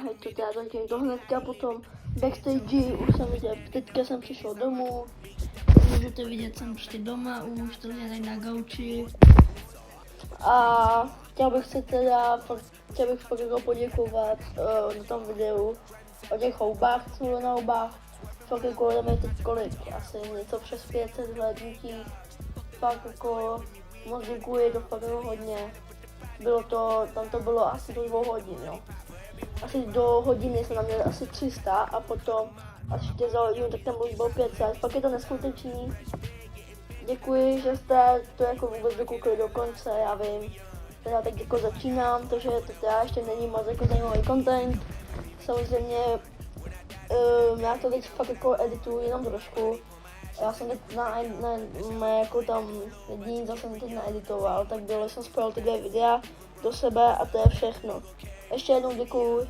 hej, to teda zatím to hnedka, potom backstage, už jsem viděl, teďka jsem přišel domů, můžete vidět, jsem prostě doma už, to tady na gauči. A chtěl bych fakt jako poděkovat na tom videu o těch houbách, co bylo na houbách. Fakt jako tam je teď kolik, asi něco přes 500 hlédnutí. Fakt jako moc děkuji, to fakt jako hodně. Tam to bylo asi do 2 hodin, jo. Asi do hodiny jsme tam měli asi 300 a potom až ještě za hodinu, tak tam už bylo 500. Fakt je to neskutečný. Děkuji, že jste to jako vůbec dokoukli do konce, já vím. Teda teď jako začínám, takže to teda ještě není moc jako zajímavý content. Samozřejmě já to teď fakt jako edituju jenom trošku. Já jsem teď jako tam jediný, co jsem teď naeditoval, tak jsem spojil ty 2 videa do sebe a to je všechno. Ještě jednou děkuju.